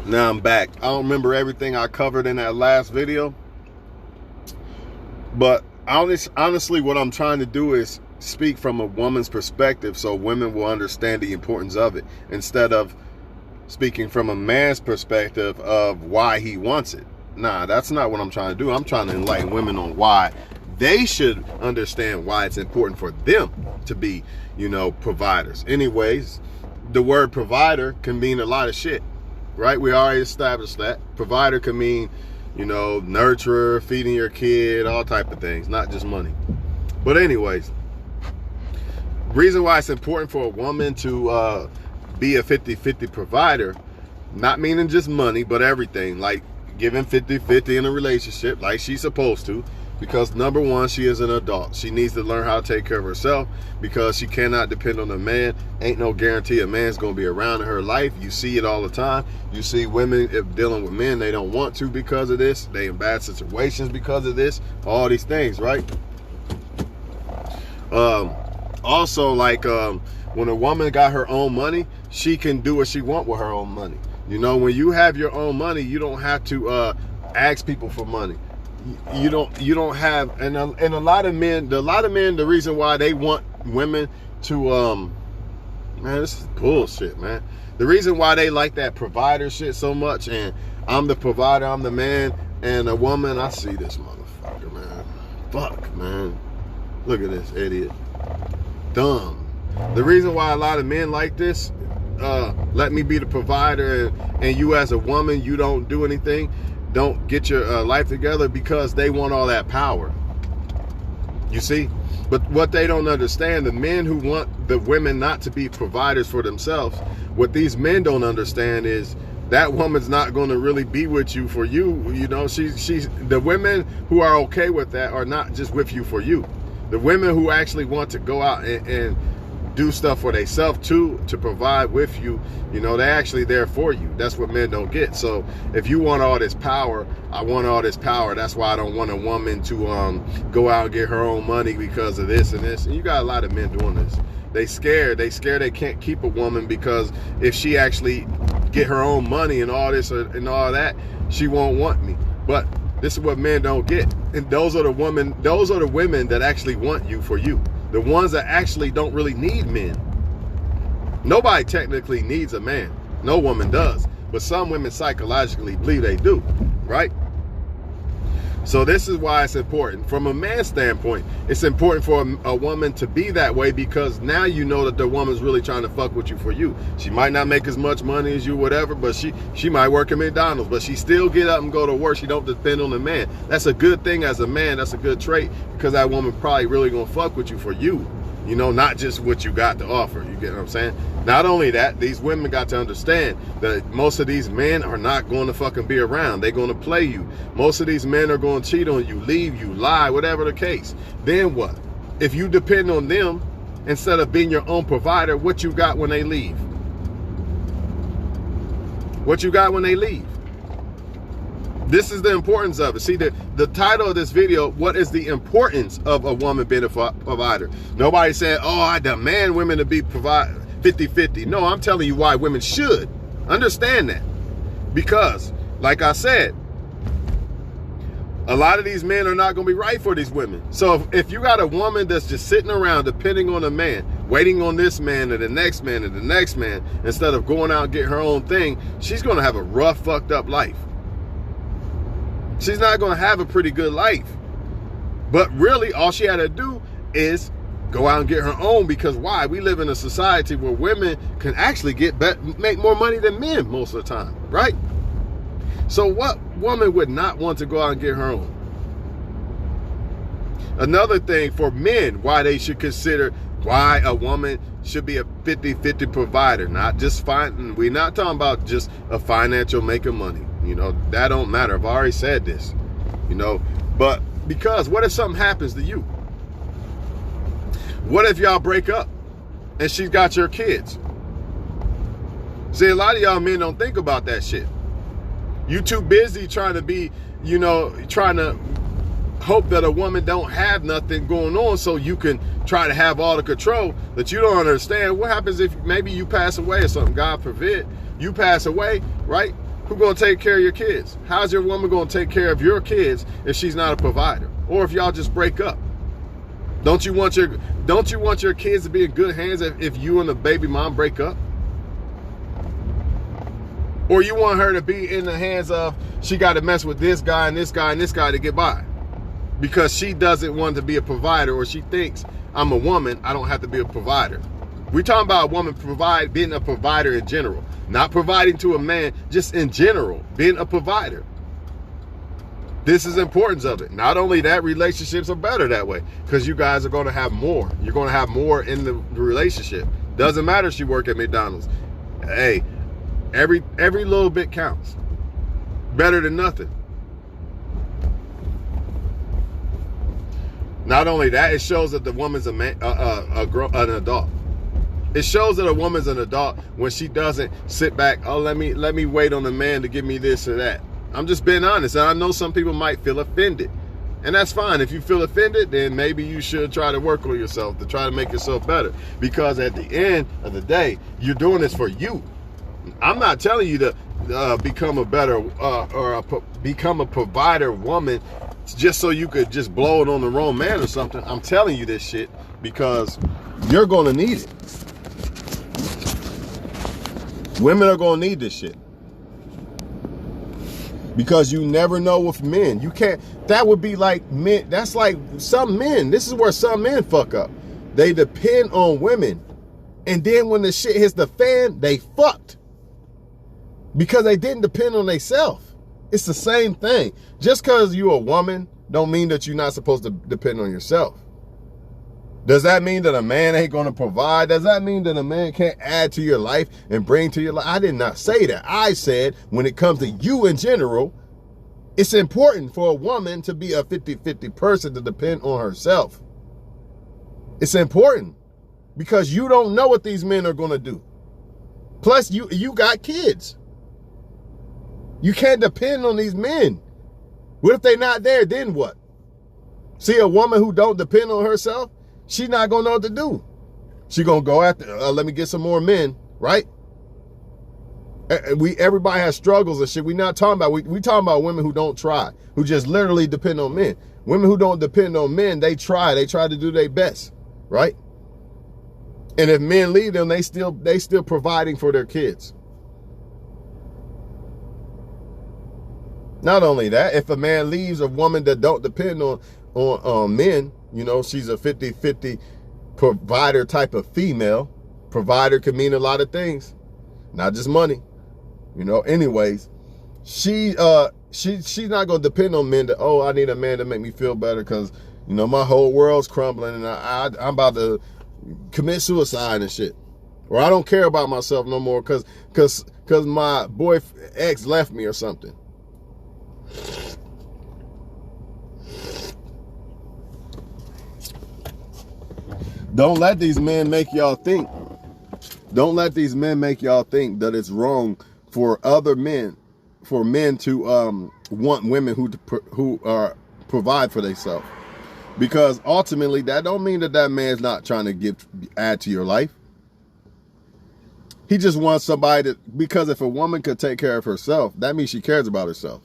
Now I'm back. I don't remember everything I covered in that last video, but honestly, what I'm trying to do is speak from a woman's perspective so women will understand the importance of it, instead of speaking from a man's perspective of why he wants it. Nah, that's not what I'm trying to do. I'm trying to enlighten women on why they should understand why it's important for them to be, providers. Anyways, the word provider can mean a lot of shit, right? We already established that. Provider can mean, nurturer, feeding your kid, all type of things, not just money. But anyways, reason why it's important for a woman to be a 50-50 provider, not meaning just money, but everything, like giving 50-50 in a relationship like she's supposed to, because number one, she is an adult. She needs to learn how to take care of herself, because she cannot depend on a man. Ain't no guarantee a man's gonna be around in her life. You see it all the time. You see women dealing with men they don't want to because of this. They in bad situations because of this. All these things, right? Also, like when a woman got her own money, she can do what she want with her own money. When you have your own money, you don't have to ask people for money. You don't have, and a lot of men, the reason why they want women to man, this is bullshit, man. The reason why they like that provider shit so much, and I'm the provider, I'm the man, and a woman, I see this motherfucker, man. Fuck, man. Look at this idiot. Dumb. The reason why a lot of men like this, let me be the provider, and you as a woman, you don't do anything, don't get your life together, because they want all that power. You see? But what they don't understand, the men who want the women not to be providers for themselves, what these men don't understand is that woman's not going to really be with you for you. She's the women who are okay with that are not just with you for you. The women who actually want to go out and do stuff for themselves too, to provide with you, they actually there for you. That's what men don't get. So if you want all this power, I want all this power. That's why I don't want a woman to go out and get her own money because of this and this. And you got a lot of men doing this. They scared they can't keep a woman, because if she actually get her own money and all this and all that, she won't want me. But this is what men don't get. And those are the women that actually want you for you. The ones that actually don't really need men. Nobody technically needs a man. No woman does. But some women psychologically believe they do, right? So this is why it's important. From a man's standpoint, it's important for a woman to be that way, because now you know that the woman's really trying to fuck with you for you. She might not make as much money as you, whatever, but she might work at McDonald's, but she still get up and go to work. She don't depend on the man. That's a good thing as a man. That's a good trait, because that woman probably really gonna fuck with you for you. Not just what you got to offer. You get what I'm saying? Not only that, these women got to understand that most of these men are not going to fucking be around. They're going to play you. Most of these men are going to cheat on you, leave you, lie, whatever the case. Then what? If you depend on them instead of being your own provider, what you got when they leave? What you got when they leave? This is the importance of it. See, the title of this video, what is the importance of a woman being a provider? Nobody said, oh, I demand women to be 50-50. No, I'm telling you why women should understand that. Because, like I said, a lot of these men are not going to be right for these women. So if you got a woman that's just sitting around depending on a man, waiting on this man and the next man and the next man, instead of going out and getting her own thing, she's going to have a rough, fucked up life. She's not going to have a pretty good life. But really, all she had to do is go out and get her own, because why? We live in a society where women can actually make more money than men most of the time, right? So what woman would not want to go out and get her own? Another thing for men, why they should consider why a woman should be a 50-50 provider, not just we're not talking about just a financial making money. That don't matter. I've already said this, but because what if something happens to you? What if y'all break up and she's got your kids? See, a lot of y'all men don't think about that shit. You too busy trying to be, trying to hope that a woman don't have nothing going on so you can try to have all the control, that you don't understand what happens if maybe you pass away or something. God forbid you pass away, right? Who's going to take care of your kids? How's your woman going to take care of your kids if she's not a provider? Or if y'all just break up? Don't you want your kids to be in good hands if you and the baby mom break up? Or you want her to be in the hands of, she got to mess with this guy and this guy and this guy to get by? Because she doesn't want to be a provider, or she thinks, I'm a woman, I don't have to be a provider. We're talking about a woman being a provider in general. Not providing to a man, just in general, being a provider. This is the importance of it. Not only that, relationships are better that way because you guys are going to have more. You're going to have more in the relationship. Doesn't matter if she work at McDonald's. Hey, every little bit counts. Better than nothing. Not only that, it shows that the woman's an adult. It shows that a woman's an adult when she doesn't sit back, oh, let me wait on the man to give me this or that. I'm just being honest. And I know some people might feel offended. And that's fine. If you feel offended, then maybe you should try to work on yourself to try to make yourself better. Because at the end of the day, you're doing this for you. I'm not telling you to become a better become a provider woman just so you could just blow it on the wrong man or something. I'm telling you this shit because you're going to need it. Women are going to need this shit. Because you never know with men. You can't, that would be like men. That's like some men. This is where some men fuck up. They depend on women. And then when the shit hits the fan, they fucked. Because they didn't depend on themselves. It's the same thing. Just because you're a woman don't mean that you're not supposed to depend on yourself. Does that mean that a man ain't going to provide? Does that mean that a man can't add to your life and bring to your life? I did not say that. I said when it comes to you in general, it's important for a woman to be a 50-50 person to depend on herself. It's important because you don't know what these men are going to do. Plus, you got kids. You can't depend on these men. What if they're not there? Then what? See, a woman who don't depend on herself, she's not going to know what to do. She's going to go after, let me get some more men, right? Everybody has struggles and shit. We're not talking about, we talking about women who don't try, who just literally depend on men. Women who don't depend on men, they try to do their best, right? And if men leave them, they still providing for their kids. Not only that, if a man leaves a woman that don't depend on men, you know, she's a 50-50 provider type of female. Provider can mean a lot of things, not just money. You know, anyways, she's not going to depend on men that, oh, I need a man to make me feel better because, you know, my whole world's crumbling and I'm about to commit suicide and shit. Or I don't care about myself no more because my ex left me or something. Don't let these men make y'all think. Don't let these men make y'all think that it's wrong for other men, for men to want women who provide for themselves. Because ultimately, that don't mean that man's not trying to add to your life. He just wants somebody because if a woman could take care of herself, that means she cares about herself.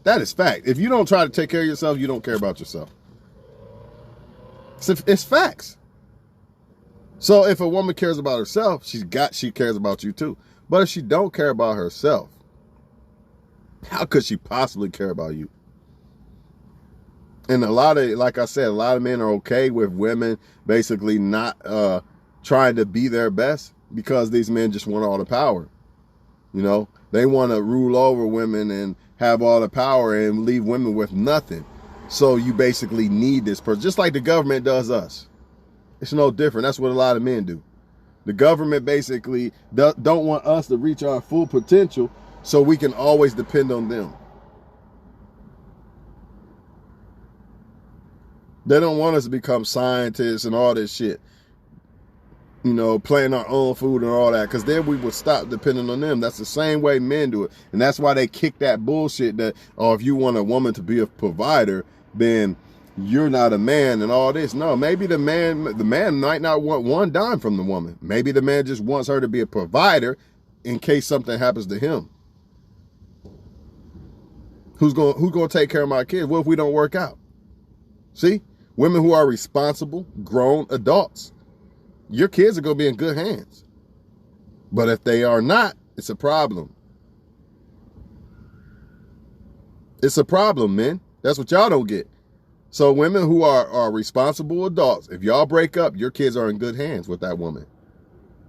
That is fact. If you don't try to take care of yourself, you don't care about yourself. It's facts. So if a woman cares about herself, she cares about you too. But if she don't care about herself, how could she possibly care about you? And like I said, a lot of men are okay with women basically not trying to be their best because these men just want all the power. You know, they want to rule over women and have all the power and leave women with nothing. So you basically need this person, just like the government does us. It's no different. That's what a lot of men do. The government basically don't want us to reach our full potential so we can always depend on them. They don't want us to become scientists and all this shit. You know, planting our own food and all that, because then we would stop depending on them. That's the same way men do it. And that's why they kick that bullshit that, oh, if you want a woman to be a provider, then you're not a man and all this. No, maybe the man might not want one dime from the woman. Maybe the man just wants her to be a provider in case something happens to him. Who's gonna take care of my kids? What if we don't work out? See? Women who are responsible, grown adults. Your kids are gonna be in good hands. But if they are not, it's a problem. It's a problem, man. That's what y'all don't get. So women who are responsible adults, if y'all break up, your kids are in good hands with that woman.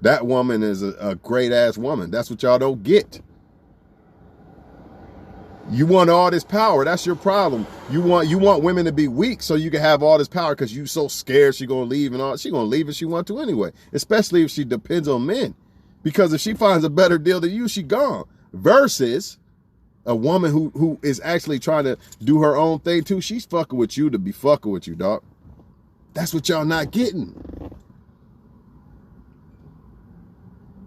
That woman is a great ass woman. That's what y'all don't get. You want all this power. That's your problem. You want women to be weak so you can have all this power because you so scared she gonna leave and all. She gonna leave if she want to anyway. Especially if she depends on men. Because if she finds a better deal than you, she gone. Versus a woman who is actually trying to do her own thing too. She's fucking with you to be fucking with you, dog. That's what y'all not getting.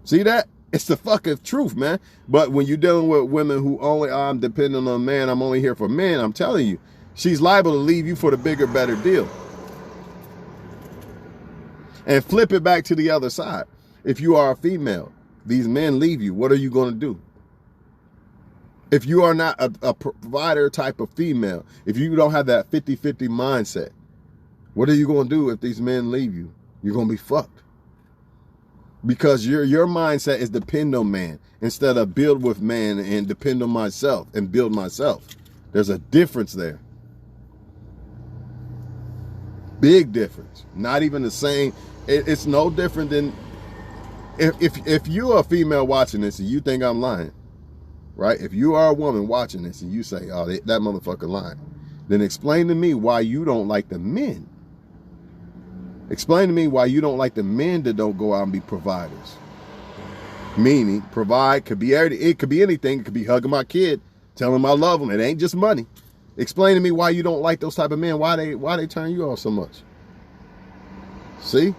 See that? It's the fucking truth, man. But when you're dealing with women who only, I'm dependent on men, I'm only here for men, I'm telling you, she's liable to leave you for the bigger, better deal. And flip it back to the other side. If you are a female, these men leave you, what are you going to do? If you are not a provider type of female, if you don't have that 50-50 mindset, what are you going to do if these men leave you? You're going to be fucked. Because your mindset is depend on man instead of build with man and depend on myself and build myself. There's a difference there. Big difference. Not even the same. It's no different than if you're a female watching this and you think I'm lying, right? If you are a woman watching this and you say, oh, that motherfucker lying, then explain to me why you don't like the men. Explain to me why you don't like the men that don't go out and be providers. Meaning, provide could be everything. It could be anything. It could be hugging my kid, telling him I love him. It ain't just money. Explain to me why you don't like those type of men. Why they turn you off so much. See?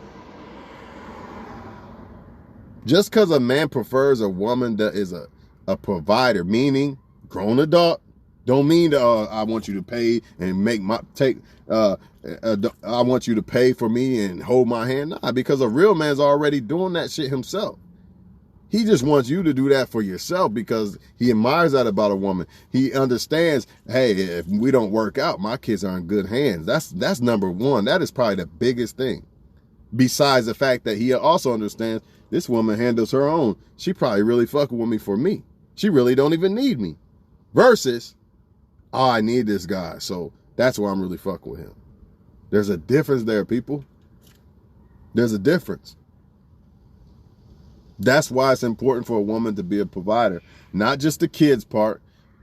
Just because a man prefers a woman that is a provider, meaning grown adult, don't mean that I want you to pay and make my I want you to pay for me and hold my hand. Nah, because a real man's already doing that shit himself. He just wants you to do that for yourself because he admires that about a woman. He understands, hey, if we don't work out, my kids are in good hands. That's number one. That is probably the biggest thing. Besides the fact that he also understands this woman handles her own. She probably really fucking with me for me. She really don't even need me. Versus, oh, I need this guy. So that's why I'm really fucking with him. There's a difference there, people. There's a difference. That's why it's important for a woman to be a provider. Not just the kids part,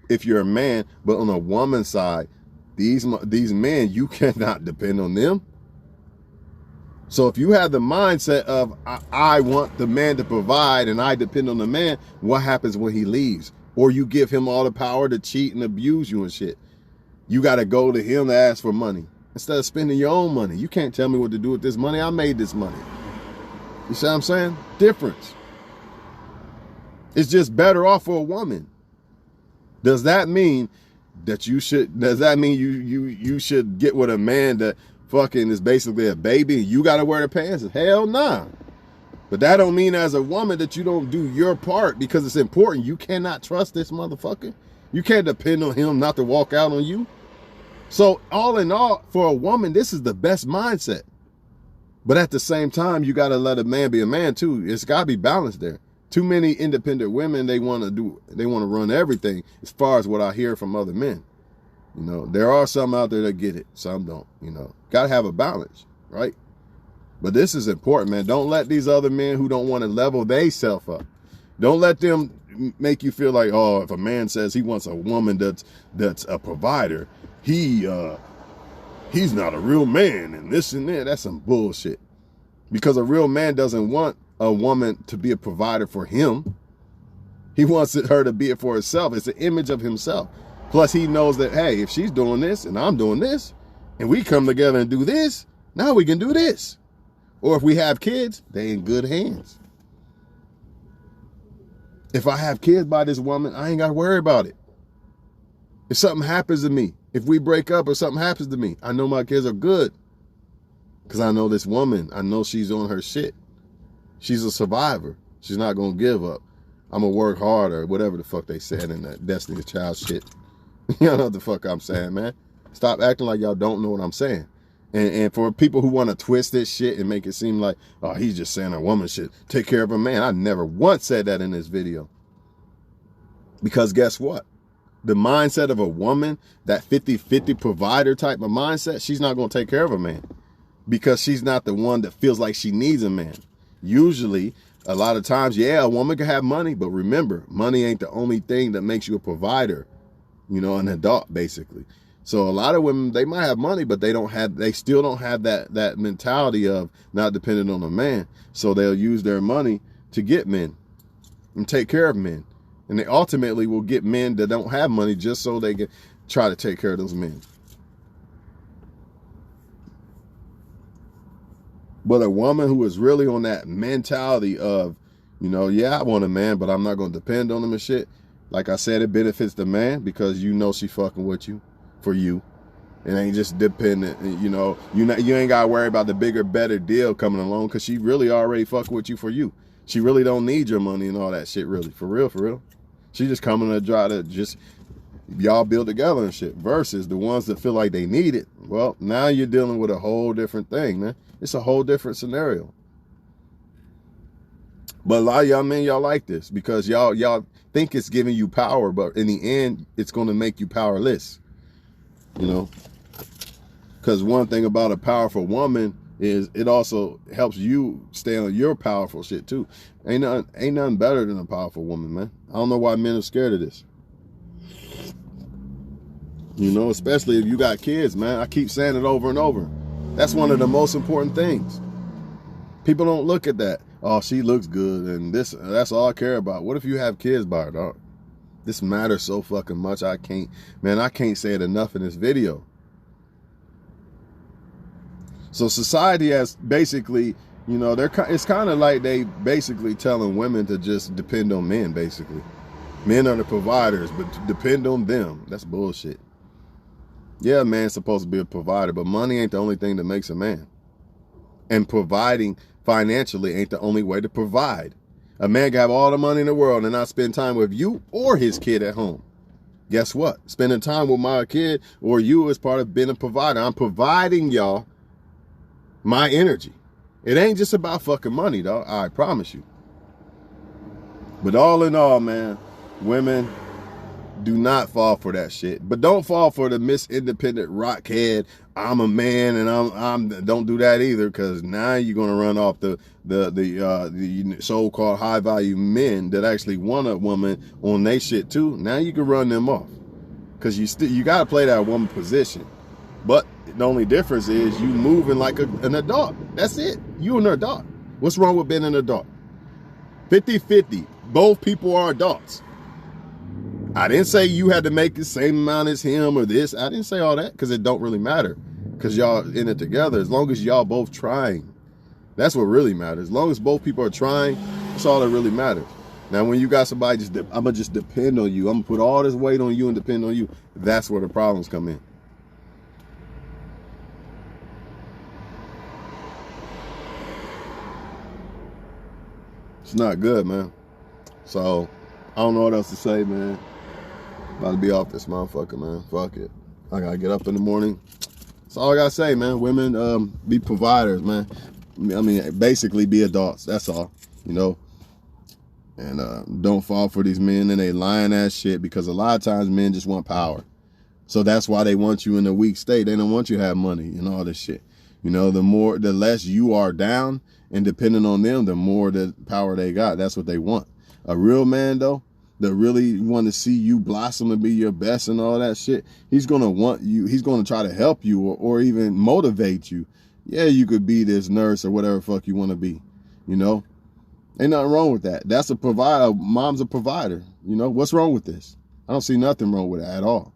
if you're a man, but on a woman's side, these men, you cannot depend on them. So if you have the mindset of, I want the man to provide and I depend on the man, what happens when he leaves? Or you give him all the power to cheat and abuse you and shit. You got to go to him to ask for money instead of spending your own money. You can't tell me what to do with this money. I made this money. You see what I'm saying? Difference. It's just better off for a woman. Does that mean that you should get with a man that fucking is basically a baby and you got to wear the pants? Hell nah. But that don't mean as a woman that you don't do your part because it's important. You cannot trust this motherfucker. You can't depend on him not to walk out on you. So all in all, for a woman, this is the best mindset. But at the same time, you got to let a man be a man too. It's got to be balanced there. Too many independent women, they want to run everything as far as what I hear from other men. You know, there are some out there that get it. Some don't, you know. Got to have a balance, right? But this is important, man. Don't let these other men who don't want to level theyself up. Don't let them make you feel like, oh, if a man says he wants a woman that's a provider, he's not a real man and this and that. That's some bullshit. Because a real man doesn't want a woman to be a provider for him. He wants her to be it for herself. It's an image of himself. Plus he knows that, hey, if she's doing this and I'm doing this and we come together and do this, now we can do this. Or if we have kids, they in good hands. If I have kids by this woman, I ain't got to worry about it. If something happens to me, if we break up or something happens to me, I know my kids are good. Because I know this woman, I know she's on her shit. She's a survivor. She's not going to give up. I'm going to work harder, whatever the fuck they said in that Destiny's Child shit. You know what the fuck I'm saying, man? Stop acting like y'all don't know what I'm saying. And for people who want to twist this shit and make it seem like, oh, he's just saying a woman should take care of a man. I never once said that in this video. Because guess what? The mindset of a woman, that 50-50 provider type of mindset, she's not going to take care of a man. Because she's not the one that feels like she needs a man. Usually, a lot of times, yeah, a woman can have money. But remember, money ain't the only thing that makes you a provider. You know, an adult, basically. So a lot of women, they might have money, but they still don't have that mentality of not dependent on a man. So they'll use their money to get men and take care of men. And they ultimately will get men that don't have money just so they can try to take care of those men. But a woman who is really on that mentality of, you know, yeah, I want a man, but I'm not going to depend on him and shit. Like I said, it benefits the man because you know she fucking with you. For you. It ain't just dependent, you know, you ain't gotta worry about the bigger, better deal coming along because she really already fucking with you for you. She really don't need your money and all that shit, really. For real, for real. She just coming to try to just y'all build together and shit. Versus the ones that feel like they need it. Well, now you're dealing with a whole different thing, man. It's a whole different scenario. But a lot of y'all men, y'all like this because y'all think it's giving you power, but in the end, it's gonna make you powerless. You know, because one thing about a powerful woman is it also helps you stay on your powerful shit too. Ain't nothing better than a powerful woman, man. I don't know why men are scared of this. You know, especially if you got kids, man. I keep saying it over and over. That's one of the most important things. People don't look at that. Oh, she looks good and that's all I care about. What if you have kids by her, dog? This matters so fucking much. I can't say it enough in this video. So society has basically, you know, it's kind of like they basically telling women to just depend on men, basically. Men are the providers, but to depend on them. That's bullshit. Yeah, a man's supposed to be a provider, but money ain't the only thing that makes a man. And providing financially ain't the only way to provide. A man can have all the money in the world and not spend time with you or his kid at home. Guess what? Spending time with my kid or you is part of being a provider. I'm providing y'all my energy. It ain't just about fucking money, dog. I promise you. But all in all, man, women, do not fall for that shit. But don't fall for the Miss Independent rockhead. I'm a man and I'm don't do that either, because now you're gonna run off the so-called high value men that actually want a woman on they shit too. Now you can run them off, because you gotta play that woman position. But the only difference is you moving like an adult. That's it. You an adult. What's wrong with being an adult? 50-50. Both people are adults. I didn't say you had to make the same amount as him or this. I didn't say all that, because it don't really matter, because y'all in it together. As long as y'all both trying, that's what really matters. As long as both people are trying, that's all that really matters. Now, when you got somebody I'm gonna just depend on you, I'm gonna put all this weight on you and depend on you, that's where the problems come in. It's not good, man. So I don't know what else to say, man. About to be off this motherfucker, man. Fuck it. I gotta get up in the morning. That's all I gotta say, man. Women, be providers, man. I mean, basically be adults. That's all, you know. And don't fall for these men and they lying ass shit, because a lot of times men just want power. So that's why they want you in a weak state. They don't want you to have money and all this shit. You know, the less you are down and depending on them, the more the power they got. That's what they want. A real man, though, that really want to see you blossom and be your best and all that shit, he's going to want you. He's going to try to help you or even motivate you. Yeah, you could be this nurse or whatever fuck you want to be, you know. Ain't nothing wrong with that. That's a provider. Mom's a provider. You know, what's wrong with this? I don't see nothing wrong with it at all.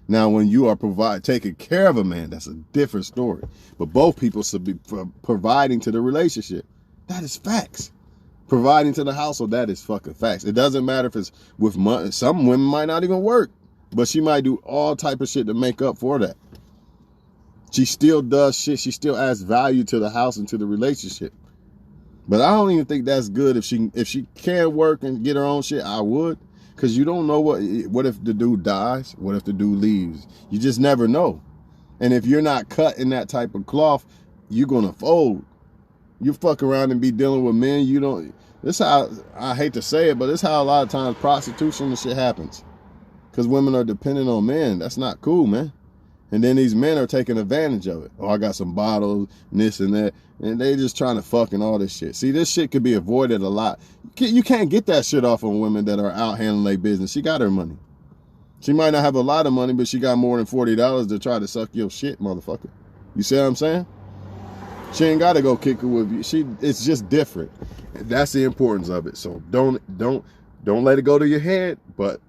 Now, when you are taking care of a man, that's a different story. But both people should be providing to the relationship. That is facts. Providing to the household, that is fucking facts. It doesn't matter if it's with money. Some women might not even work, but she might do all type of shit to make up for that. She still does shit. She still adds value to the house and to the relationship. But I don't even think that's good. If she can work and get her own shit, I would. Because you don't know what if the dude dies? What if the dude leaves? You just never know. And if you're not cut in that type of cloth, you're going to fold. You fuck around and be dealing with men you don't. This how, I hate to say it, but this how a lot of times prostitution and shit happens. Because women are dependent on men. That's not cool, man. And then these men are taking advantage of it. Oh, I got some bottles and this and that. And they just trying to fuck and all this shit. See, this shit could be avoided a lot. You can't get that shit off on women that are out handling their business. She got her money. She might not have a lot of money, but she got more than $40 to try to suck your shit, motherfucker. You see what I'm saying? She ain't got to go kick it with you. It's just different. That's the importance of it. So don't let it go to your head, but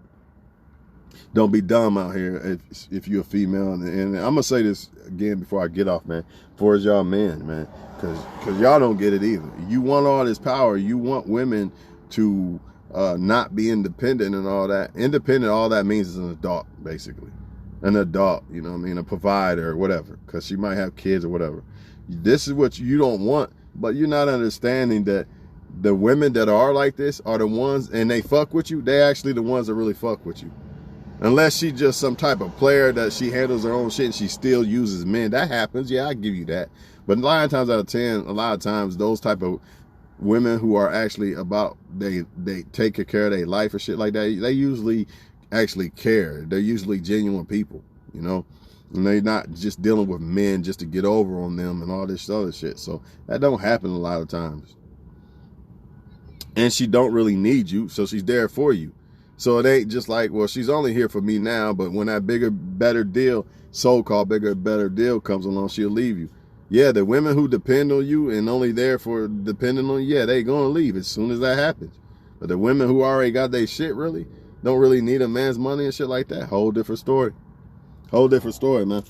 don't be dumb out here if you're a female. And I'm gonna say this again before I get off, man. For as y'all men, man, because y'all don't get it either. You want all this power. You want women to not be independent and all that. Independent, all that means is an adult, basically. An adult, you know what I mean? A provider or whatever, because she might have kids or whatever. This is what you don't want, but you're not understanding that the women that are like this are the ones, and they fuck with you, they actually the ones that really fuck with you. Unless she just some type of player that she handles her own shit and she still uses men. That happens, yeah, I give you that. But 9 times out of 10, a lot of times those type of women who are actually about, they take care of their life or shit like that, they usually actually care. They're usually genuine people, you know? And they're not just dealing with men just to get over on them and all this other shit. So that don't happen a lot of times. And she don't really need you, so she's there for you. So it ain't just like, well, she's only here for me now, but when that bigger, better deal, so-called bigger, better deal comes along, she'll leave you. Yeah, the women who depend on you and only there for depending on you, yeah, they gonna leave as soon as that happens. But the women who already got their shit really, don't really need a man's money and shit like that, whole different story. Whole different story, man.